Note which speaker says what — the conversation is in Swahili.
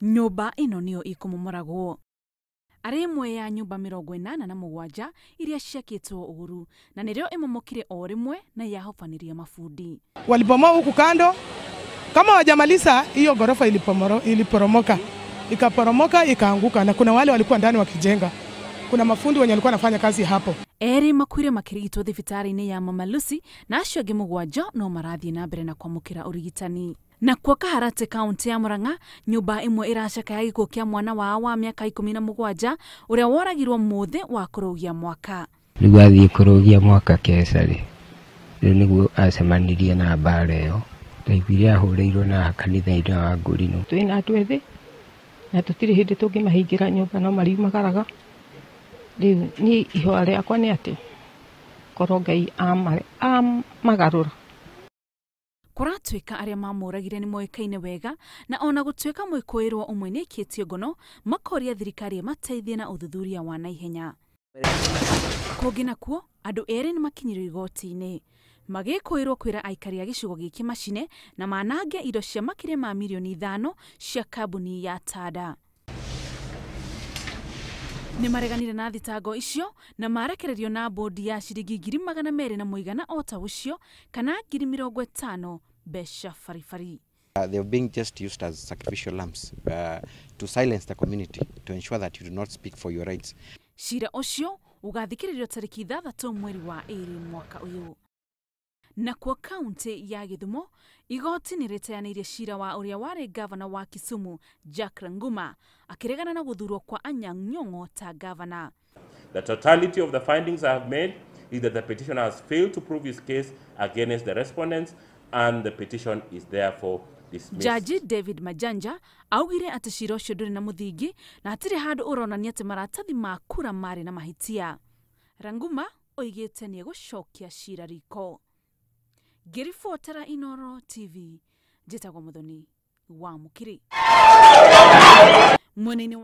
Speaker 1: Nyumba ino niyo ikumomoragwo. Ari imwe ya nyumba 87 iria ciakitwo uhuru na nirio imomokire o rimwe na yahobaniria mabundi.
Speaker 2: Walibomoa huku kando, kama wajamaliza hiyo gorofa iliporomoka. Ikaporomoka ikaanguka na kuna wale walikuwa ndani wakijenga. Kuna mafundi wenye walikuwa wanafanya kazi hapo.
Speaker 1: Eeri makuire makirigitwo thibitari-ini ya Mama Lucy na acio angi mugwanja no marathie na mbere na kwamukira urigitani. Nakuo Kaharate kaunti ya Murang'a, nyumba imwe iracaka ya gikuo kia mwana wa miaka 17 uria woragirwo muthe wa kurugia mwaka.
Speaker 3: Riu athie kurugia mwaka kesari. Riu niguo acemanirie na mbara iyo. Ndaiguire ahurirwo na kanitha-ini wa Ngurino.
Speaker 4: Twina andu ethi na tutiri hindi tungimahingira nyumba no mariumagaraga. Riu ni ihoa riakwa ni ati korwo Ngai amagarura.
Speaker 1: Kuratuika aria mamuragire ni moikaine wega na ona gutuika mwikoirwo umwe ni ikitio ngono makoria thirikari mateithie na uthuthuria wa naihenya. Kungi nakuo andu eri ni makinyirio igoti-ini magikoirwo kwira aikari a gicigo giki macine na manange indo cia makire ma milioni 5 cia kambuni ya Tarda. Ni mareganire na thitango icio na marekererio na bodi ya ciringi 200,000 na muigana ota ucio kana 50,000 besha farifari.
Speaker 5: They're being just used as sacrificial lambs to silence the community, to ensure that you do not speak for your rights.
Speaker 1: Shira ucio ugathikiririo tariki 3 mweri wa Eeri mwaka uyu. Nakuo kaunti ya Githumo igoti ni riteaneirie shira wa uria wari governor wa Kisumu Jack Ranguma akiregana na guthurwo kwa Anyang' Nyong'o ta governor.
Speaker 6: The totality of the findings I have made is that the petitioner has failed to prove his case against the respondents and the petition is therefore dismissed.
Speaker 1: Jaji David Majanja augire ati shira ucio nduri na muthingi na atire handu uronania ati maratathi ma kura mari na mahitia. Ranguma oigite ni gucokia shira riko. Girifotera Inoro TV, Jitagwo Muthoni wa Mukiri. Mwena-ini wa